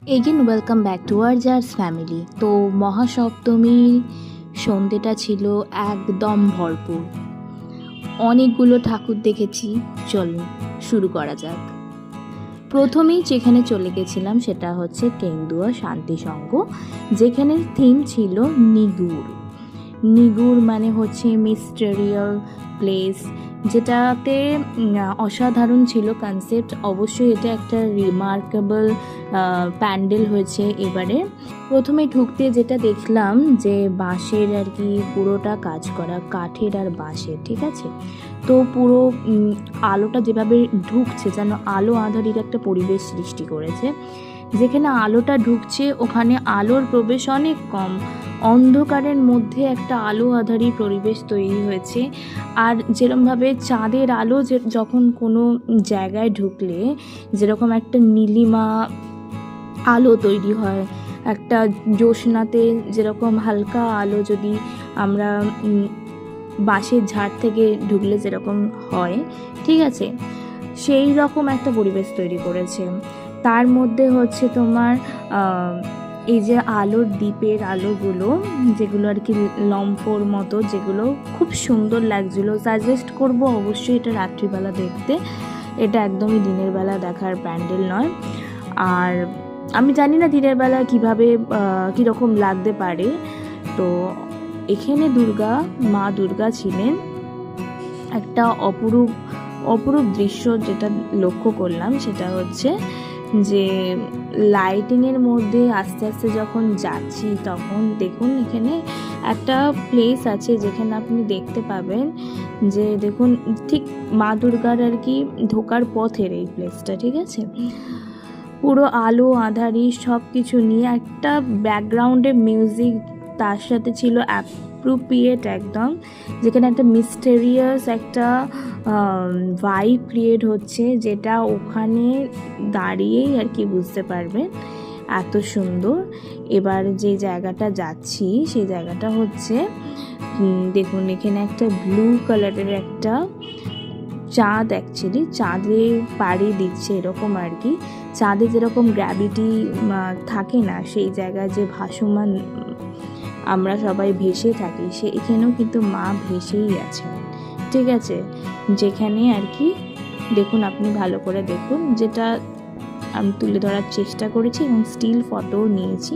Again welcome back to our জার্স family. তো মহাসপ্তমীর সন্ধেটা ছিল একদম ভরপুর। অনেকগুলো ঠাকুর দেখেছি। চলুন শুরু করা যাক। প্রথমেই যেখানে চলে গেছিলাম সেটা হচ্ছে কেন্দুয়া শান্তি সংঘ, যেখানে থিম ছিল নিগুড়। নিগুড় মানে হচ্ছে মিস্টেরিয়াল প্লেস, যেটাতে অসাধারণ ছিল কনসেপ্ট। অবশ্যই এটা একটা রিমার্কেবল প্যান্ডেল হয়েছে এবারে। প্রথমে ঢুকতে যেটা দেখলাম যে বাঁশের আর কি পুরোটা কাজ করা, কাঠের আর বাঁশের, ঠিক আছে। তো পুরো আলোটা যেভাবে ঢুকছে যেন আলো আঁধারির একটা পরিবেশ সৃষ্টি করেছে। যেখানে আলোটা ঢুকছে ওখানে আলোর প্রবেশ অনেক কম, অন্ধকারের মধ্যে একটা আলো আঁধারি পরিবেশ তৈরি হয়েছে। আর যেরকমভাবে চাঁদের আলো যখন কোনো জায়গায় ঢুকলে যেরকম একটা নীলিমা আলো তৈরি হয়, একটা জ্যোৎস্নাতে যেরকম হালকা আলো যদি আমরা বাঁশের ঝাড় থেকে ঢুকলে যেরকম হয়, ঠিক আছে, সেই রকম একটা পরিবেশ তৈরি করেছে। তার মধ্যে হচ্ছে তোমার এই যে আলোর দ্বীপের আলোগুলো, যেগুলো আর কি লম্ফোর মতো, যেগুলো খুব সুন্দর লাগছিলো। সাজেস্ট করব অবশ্যই এটা রাত্রিবেলা দেখতে, এটা একদমই দিনের বেলা দেখার প্যান্ডেল নয়। আর আমি জানি না দিনের বেলা কীভাবে কীরকম লাগতে পারে। তো এখানে মা দুর্গা ছিলেন। একটা অপরূপ দৃশ্য যেটা লক্ষ্য করলাম সেটা হচ্ছে যে লাইটিংয়ের মধ্যে আস্তে আস্তে যখন যাচ্ছি তখন দেখুন এখানে একটা প্লেস আছে যেখানে আপনি দেখতে পাবেন যে দেখুন ঠিক মা দুর্গার আর কি ঢোকার পথের এই প্লেসটা, ঠিক আছে। পুরো আলো আঁধারি সব কিছু নিয়ে একটা ব্যাকগ্রাউন্ডে মিউজিক, তার সাথে ছিল অ্যাপ্রোপ্রিয়েট একদম, যেখানে একটা মিস্টেরিয়াস একটা ভাইব ক্রিয়েট হচ্ছে, যেটা ওখানে দাঁড়িয়েই আর কি বুঝতে পারবে এত সুন্দর। এবার যে জায়গাটা যাচ্ছি সেই জায়গাটা হচ্ছে দেখুন এখানে একটা ব্লু কালারের একটা চাঁদ, অ্যাকচুয়ালি চাঁদে পাড়ি দিচ্ছে এরকম আর কি। চাঁদে যেরকম গ্র্যাভিটি থাকে না, সেই জায়গায় যে ভাসমান আমরা সবাই ভেসে থাকি, সে এখানেও কিন্তু মা ভেসেই আছে, ঠিক আছে। যেখানে আর কি দেখুন, আপনি ভালো করে দেখুন, যেটা আমি তুলে ধরার চেষ্টা করেছি এবং স্টিল ফটোও নিয়েছি।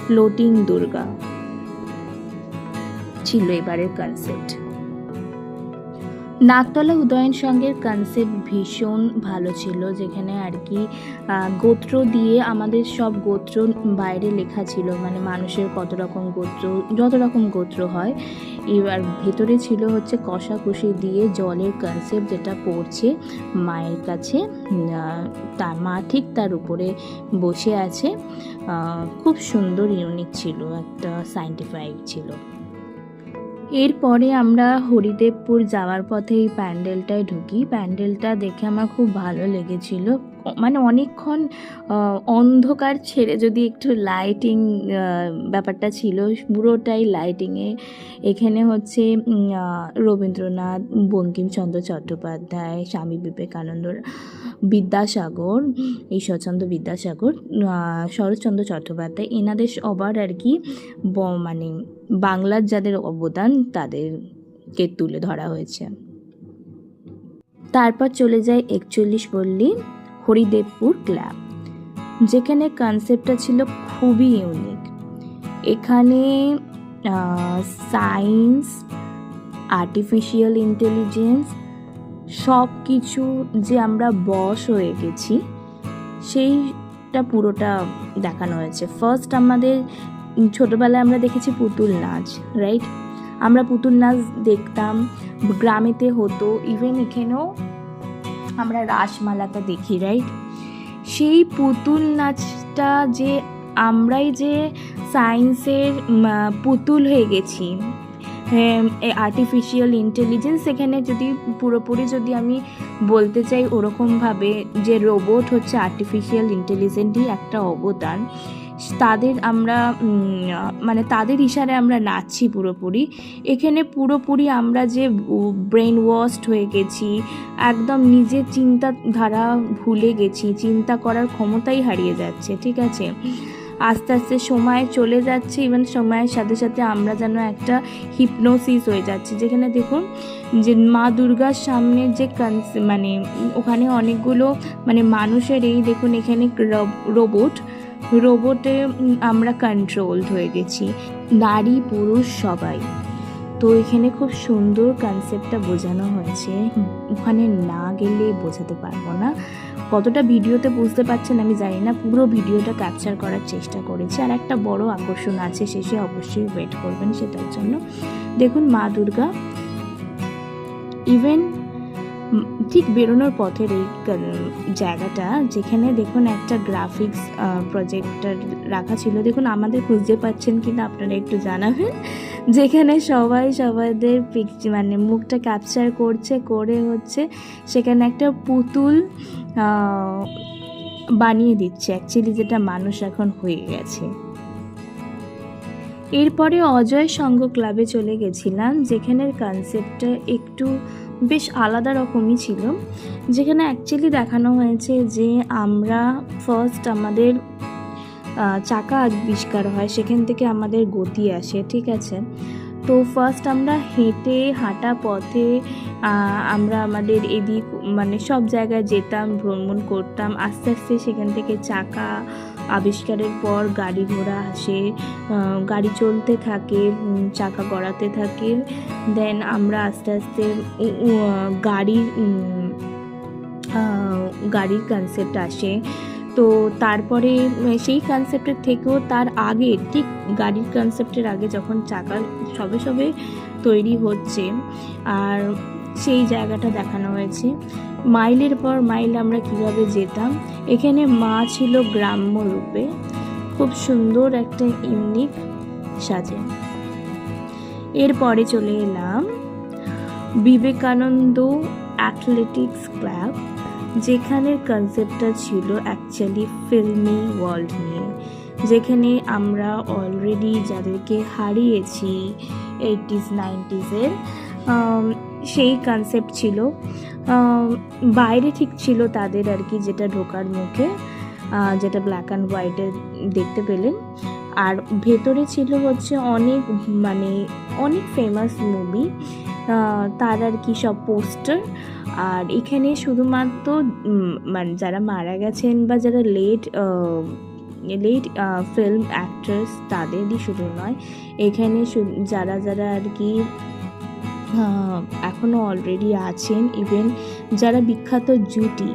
ফ্লোটিং দুর্গা ছিল এবারের কনসেপ্ট। নাগতলা উদয়ন সংঘের কনসেপ্ট ভীষণ ভালো ছিল, যেখানে আর কি গোত্র দিয়ে আমাদের সব গোত্র বাইরে লেখা ছিল, মানে মানুষের কত রকম গোত্র, যত রকম গোত্র হয়। এবার ভেতরে ছিল হচ্ছে কষাকষি দিয়ে জলের কনসেপ্ট, যেটা পড়ছে মায়ের কাছে, তার মা ঠিক তার উপরে বসে আছে। খুব সুন্দর, ইউনিক ছিল, একটা সায়েন্টিফিক ছিল। এরপরে আমরা হরিদেবপুর যাওয়ার পথে এই প্যান্ডেলটায় ঢুকি। প্যান্ডেলটা দেখে আমার খুব ভালো লেগেছিল, মানে অনেকক্ষণ অন্ধকার ছেড়ে যদি একটু লাইটিং ব্যাপারটা ছিল, পুরোটাই লাইটিংয়ে। এখানে হচ্ছে রবীন্দ্রনাথ, বঙ্কিমচন্দ্র চট্টোপাধ্যায়, স্বামী বিবেকানন্দ, বিদ্যাসাগর, ঈশ্বরচন্দ্র বিদ্যাসাগর, শরৎচন্দ্র চট্টোপাধ্যায়, এনাদের সবার আর কি মানে বাংলার যাদের অবদান তাদেরকে তুলে ধরা হয়েছে। তারপর চলে যায় 41 পল্লী হরিদেবপুর ক্লাব, যেখানে কনসেপ্টটা ছিল খুবই ইউনিক। এখানে সায়েন্স, আর্টিফিশিয়াল ইন্টেলিজেন্স, সব কিছু যে আমরা বশ হয়ে গেছি সেইটা পুরোটা দেখানো হয়েছে। ফার্স্ট আমাদের ছোটোবেলায় আমরা দেখেছি পুতুল নাচ, রাইট? আমরা পুতুল নাচ দেখতাম, গ্রামেতে হতো, ইভেন এখানেও আমরা রাসমালাটা দেখি, রাইট? সেই পুতুল নাচটা যে আমরাই যে সায়েন্সের পুতুল হয়ে গেছি, আর্টিফিশিয়াল ইন্টেলিজেন্স, এখানে যদি পুরোপুরি যদি আমি বলতে চাই ওরকমভাবে যে রোবট হচ্ছে আর্টিফিশিয়াল ইন্টেলিজেন্সই একটা অবদান। তাদের আমরা মানে তাদের ইশারে আমরা নাচছি পুরোপুরি। এখানে পুরোপুরি আমরা যে ব্রেন ওয়াশড হয়ে গেছি, একদম নিজের চিন্তাধারা ভুলে গেছি, চিন্তা করার ক্ষমতাই হারিয়ে যাচ্ছে, ঠিক আছে। আস্তে আস্তে সময় চলে যাচ্ছে, ইভেন সময়ের সাথে সাথে আমরা যেন একটা হিপনোসিস হয়ে যাচ্ছি। যেখানে দেখুন যে মা দুর্গার সামনে যে মানে ওখানে অনেকগুলো মানে মানুষের এই দেখুন এখানে রোবটে আমরা কন্ট্রোলড হয়ে গেছি, নারী পুরুষ সবাই। তো এখানে খুব সুন্দর কনসেপ্টটা বোঝানো হয়েছে, ওখানে না গেলে বোঝাতে পারবো না। কতটা ভিডিওতে বুঝতে পারছেন আমি জানি না, পুরো ভিডিওটা ক্যাপচার করার চেষ্টা করেছি। আর একটা বড় আকর্ষণ আছে, শেষে অবশ্যই ওয়েট করবেন সেটার জন্য। দেখুন মা দুর্গা, ইভেন ঠিক বেরোনোর পথের এই জায়গাটা, যেখানে দেখুন একটা গ্রাফিক্স প্রজেক্টর রাখা ছিল। দেখুন আমাদের খুঁজতে পাচ্ছেন কিনা আপনারা একটু জানাবেন। যেখানে সবাই সবাইদের মানে মুখটা ক্যাপচার করে হচ্ছে সেখানে একটা পুতুল বানিয়ে দিচ্ছে অ্যাকচুয়ালি, যেটা মানুষ এখন হয়ে গেছে। এরপরে অজয় সঙ্গ ক্লাবে চলে গেছিলাম, যেখানের কনসেপ্টটা একটু বেশ আলাদা রকমই ছিল। যেখানে অ্যাকচুয়ালি দেখানো হয়েছে যে আমরা ফার্স্ট আমাদের চাকা আবিষ্কার হয়, সেখান থেকে আমাদের গতি আসে, ঠিক আছে। তো ফার্স্ট আমরা হাঁটা পথে আমরা আমাদের এদিক মানে সব জায়গায় যেতাম, ভ্রমণ করতাম। আস্তে আস্তে সেখান থেকে চাকা আবিষ্কারের পর গাড়ি ঘোড়া আসে, গাড়ি চলতে থাকে, চাকা গড়াতে থাকে। দেন আমরা আস্তে আস্তে গাড়ির কনসেপ্ট আসে। তো তারপরে সেই কনসেপ্টের থেকেও তার আগে, ঠিক গাড়ির কনসেপ্টের আগে যখন চাকা সবে তৈরি হচ্ছে, আর সেই জায়গাটা দেখানো হয়েছে। মাইলের পর মাইল আমরা কিভাবে যেতাম। এখানে মা ছিল গ্রাম্য রূপে, খুব সুন্দর একটা ইউনিক সাজে। এরপরে চলে এলাম বিবেকানন্দ অ্যাথলেটিক্স ক্লাব, যেখানের কনসেপ্টটা ছিল অ্যাকচুয়ালি ফিল্মি ওয়ার্ল্ড নিয়ে, যেখানে আমরা অলরেডি যাদেরকে হারিয়েছি 80s 90s-এর, সেই কনসেপ্ট ছিল। বাইরে ঠিক ছিল তাদের আর কি, যেটা ঢোকার মুখে, যেটা ব্ল্যাক অ্যান্ড হোয়াইটে দেখতে পেলেন। আর ভেতরে ছিল হচ্ছে অনেক ফেমাস মুভি, তার আর কি সব পোস্টার। আর এখানে শুধুমাত্র মানে যারা মারা গেছেন বা যারা লেট ফিল্ম অ্যাক্ট্রেস তাদেরই শুধু নয়, এখানে যারা আর কি এখনও অলরেডি আছেন, ইভেন যারা বিখ্যাত জুটি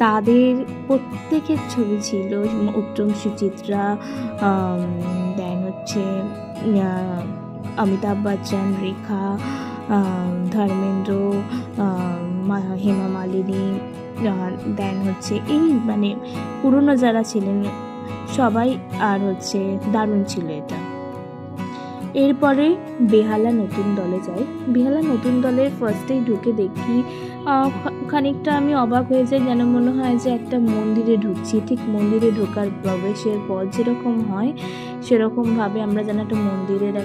তাদের প্রত্যেকের ছবি ছিল। উত্তম সুচিত্রা, দেন হচ্ছে অমিতাভ বচ্চন, রেখা, ধর্মেন্দ্র, হেমা মালিনী, দেন হচ্ছে এই মানে পুরনো যারা ছিলেন সবাই। আর হচ্ছে দারুণ ছিল এটা। এরপরে বেহালা নতুন দলে যাই। বেহালা নতুন দলের ফার্স্টেই ঢুকে দেখি খানিকটা আমি অবাক হয়ে যাই, যেন মনে হয় যে একটা মন্দিরে ঢুকছি। ঠিক মন্দিরে ঢোকার প্রবেশের পর যেরকম হয় সেরকমভাবে আমরা যেন একটা মন্দিরের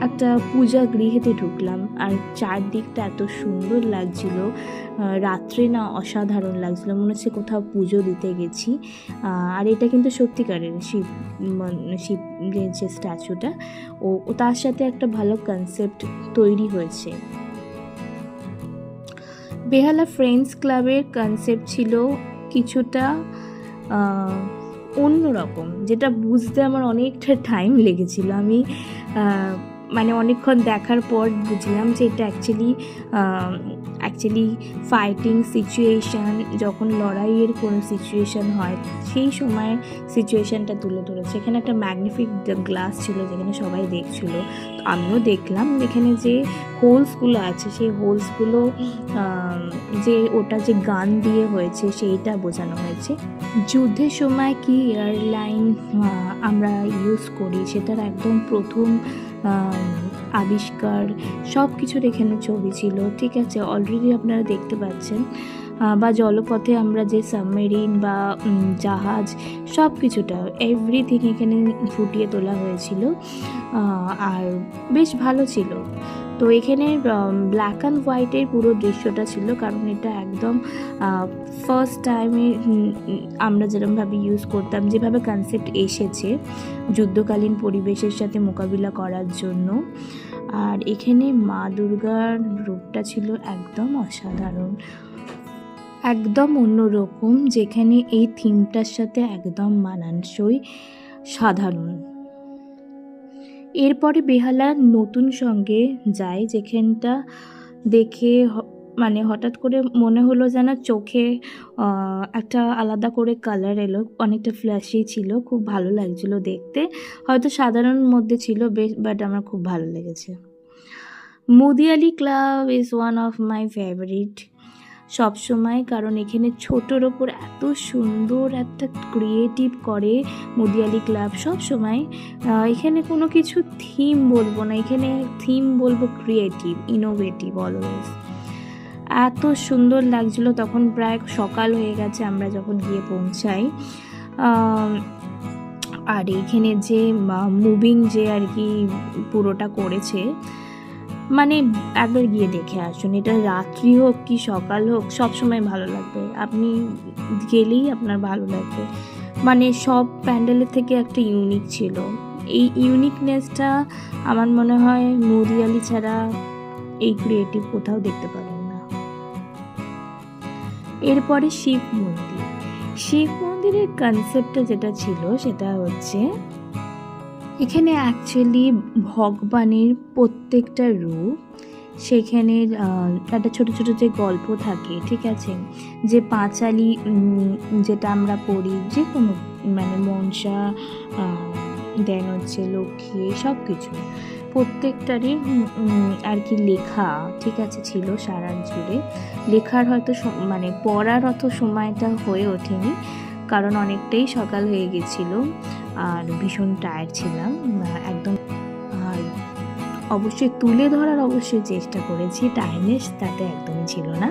একটা পূজা গৃহেতে ঢুকলাম। আর চারদিকটা এত সুন্দর লাগছিল, রাত্রে না অসাধারণ লাগছিল, মনে হচ্ছে কোথাও পুজো দিতে গেছি। আর এটা কিন্তু সত্যিকারের শিবের যে স্ট্যাচুটা, ও তার সাথে একটা ভালো কনসেপ্ট তৈরি হয়েছে। বেহালা ফ্রেন্ডস ক্লাবের কনসেপ্ট ছিল কিছুটা অন্যরকম, যেটা বুঝতে আমার অনেকটা টাইম লেগেছিল। আমি মানে অনেকক্ষণ দেখার পর বুঝলাম যে এটা অ্যাকচুয়ালি ফাইটিং সিচুয়েশান, যখন লড়াইয়ের কোনো সিচুয়েশান হয় সেই সময় সিচুয়েশানটা তুলে ধরেছে। এখানে একটা ম্যাগনিফিক গ্লাস ছিল যেখানে সবাই দেখছিল, আমিও দেখলাম। এখানে যে হোলসগুলো আছে সেই হোলসগুলো যে ওটা যে গান দিয়ে হয়েছে সেইটা বোঝানো হয়েছে। যুদ্ধের সময় কি এয়ারলাইন আমরা ইউজ করি সেটার একদম প্রথম আবিষ্কার সব কিছুর এখানে ছবি ছিল, ঠিক আছে। অলরেডি আপনারা দেখতে পাচ্ছেন বা জলপথে আমরা যে সাবমেরিন বা জাহাজ সব কিছুটা এভরিথিং এখানে ফুটিয়ে তোলা হয়েছিল, আর বেশ ভালো ছিল। তো এখানে ব্ল্যাক অ্যান্ড হোয়াইটের পুরো দৃশ্যটা ছিল, কারণ এটা একদম ফার্স্ট টাইমে আমরা যেরকমভাবে ইউজ করতাম, যেভাবে কনসেপ্ট এসেছে যুদ্ধকালীন পরিবেশের সাথে মোকাবিলা করার জন্য। আর এখানে মা দুর্গার রূপটা ছিল একদম অসাধারণ, একদম অন্যরকম, যেখানে এই থিমটার সাথে একদম মানানসই, সাধারণ। এরপরে বেহালার নতুন সঙ্গে যায়, যেখানটা দেখে মানে হঠাৎ করে মনে হলো যেন চোখে একটা আলাদা করে কালার এলো, অনেকটা ফ্ল্যাশি ছিল, খুব ভালো লাগছিলো দেখতে। হয়তো সাধারণ মধ্যে ছিল বেশ, বাট আমার খুব ভালো লেগেছে। Mudiali club is one of my favourite সবসময়, কারণ এখানে ছোটোর ওপর এত সুন্দর একটা ক্রিয়েটিভ করে মুদিয়ালি ক্লাব সবসময়। এখানে কোনো কিছু থিম বলবো না, এখানে থিম বলবো ক্রিয়েটিভ, ইনোভেটিভ অলওয়েজ। এত সুন্দর লাগছিলো, তখন প্রায় সকাল হয়ে গেছে আমরা যখন গিয়ে পৌঁছাই। আর এখানে যে মুভিং যে আর কি পুরোটা করেছে, মানে একবার গিয়ে দেখে আসুন, এটা রাত্রি হোক কি সকাল হোক সবসময় ভালো লাগবে, আপনি গেলেই আপনার ভালো লাগবে। মানে সব প্যান্ডেলের থেকে একটা ইউনিক ছিল, এই ইউনিকনেসটা আমার মনে হয় মুদিয়ালি ছাড়া এই ক্রিয়েটিভ কোথাও দেখতে পাবেন না। এরপরে শিব মন্দির। শিব মন্দিরের কনসেপ্টটা যেটা ছিল সেটা হচ্ছে, এখানে অ্যাকচুয়ালি ভগবানের প্রত্যেকটা রূপ, সেখানে একটা ছোটো ছোটো যে গল্প থাকে, ঠিক আছে, যে পাঁচালী যেটা আমরা পড়ি, যে কোনো মানে মনসা, দেন হচ্ছে লক্ষ্মী, সব কিছু প্রত্যেকটারই আর কি লেখা, ঠিক আছে, ছিল সারা জুড়ে। লেখার হয়তো মানে পড়ার অত সময়টা হয়ে ওঠেনি, কারণ অনেকটাই সকাল হয়ে গেছিলো আর ভীষণ টায়ার্ড ছিলাম একদম। আর অবশ্যই তুলে ধরার অবশ্যই চেষ্টা করেছি, টাইমনেস তাতে একদমই ছিল না।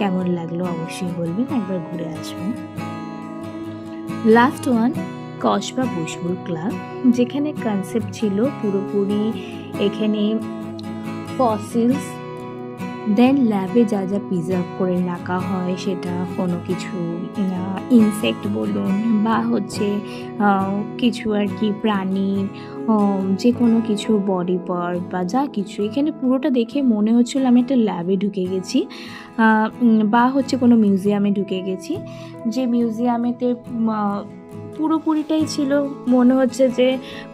কেমন লাগলো অবশ্যই বলবেন, একবার ঘুরে আসবেন। লাস্ট ওয়ান, কসবা বুশবুল ক্লাব, যেখানে কনসেপ্ট ছিল পুরোপুরি এখানে ফসিলস, দেন ল্যাবে যা যা প্রিজার্ভ করে রাখা হয়, সেটা কোনো কিছু ইনসেক্ট বলুন বা হচ্ছে কিছু আর কি প্রাণী, যে কোনো কিছু বডি পার্ট বা যা কিছু, এখানে পুরোটা দেখে মনে হচ্ছিল আমি একটা ল্যাবে ঢুকে গেছি বা হচ্ছে কোনো মিউজিয়ামে ঢুকে গেছি। যে মিউজিয়ামেতে পুরোপুরিটাই ছিল মনে হচ্ছে যে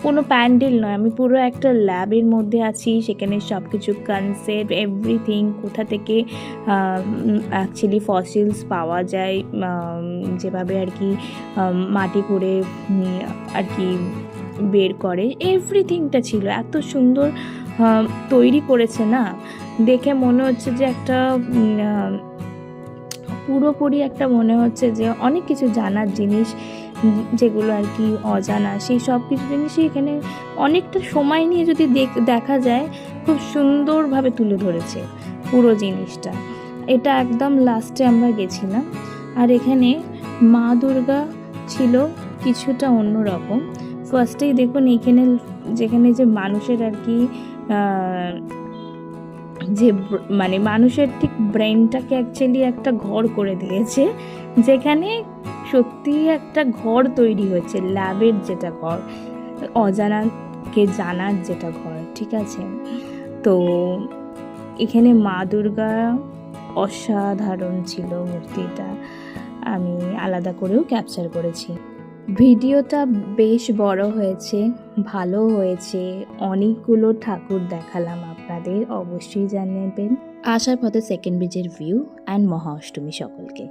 কোনো প্যান্ডেল নয়, আমি পুরো একটা ল্যাবের মধ্যে আছি। সেখানে সব কিছু কনসেপ্ট এভরিথিং, কোথা থেকে অ্যাকচুয়ালি ফসিলস পাওয়া যায়, যেভাবে আর কি মাটি করে আর কি বের করে, এভরিথিংটা ছিল এত সুন্দর তৈরি করেছে না, দেখে মনে হচ্ছে যে একটা পুরোপুরি একটা মনে হচ্ছে যে অনেক কিছু জানার জিনিস, যেগুলো আর কি অজানা, সেই সব কিছু জিনিসই এখানে অনেকটা সময় নিয়ে যদি দেখা যায়, খুব সুন্দরভাবে তুলে ধরেছে পুরো জিনিসটা। এটা একদম লাস্টে আমরা গেছিলাম। আর এখানে মা দুর্গা ছিল কিছুটা অন্যরকম। ফার্স্টেই দেখুন এখানে যেখানে যে মানুষের আর কি যে মানে মানুষের ঠিক ব্রেনটাকে অ্যাকচুয়ালি একটা ঘর করে দিয়েছে, যেখানে সত্যি একটা ঘর তৈরি হয়েছে, ল্যাবের যেটা ঘর, অজানাকে জানার যেটা ঘর, ঠিক আছে। তো এখানে মা দুর্গা অসাধারণ ছিল মূর্তিটা, আমি আলাদা করেও ক্যাপচার করেছি। ভিডিওটা বেশ বড় হয়েছে, ভালো হয়েছে, অনেকগুলো ঠাকুর দেখালাম আপনাদের, অবশ্যই জানাবেন। আসার পথে সেকেন্ড ব্রিজের ভিউ অ্যান্ড মহা অষ্টমী সকলকে।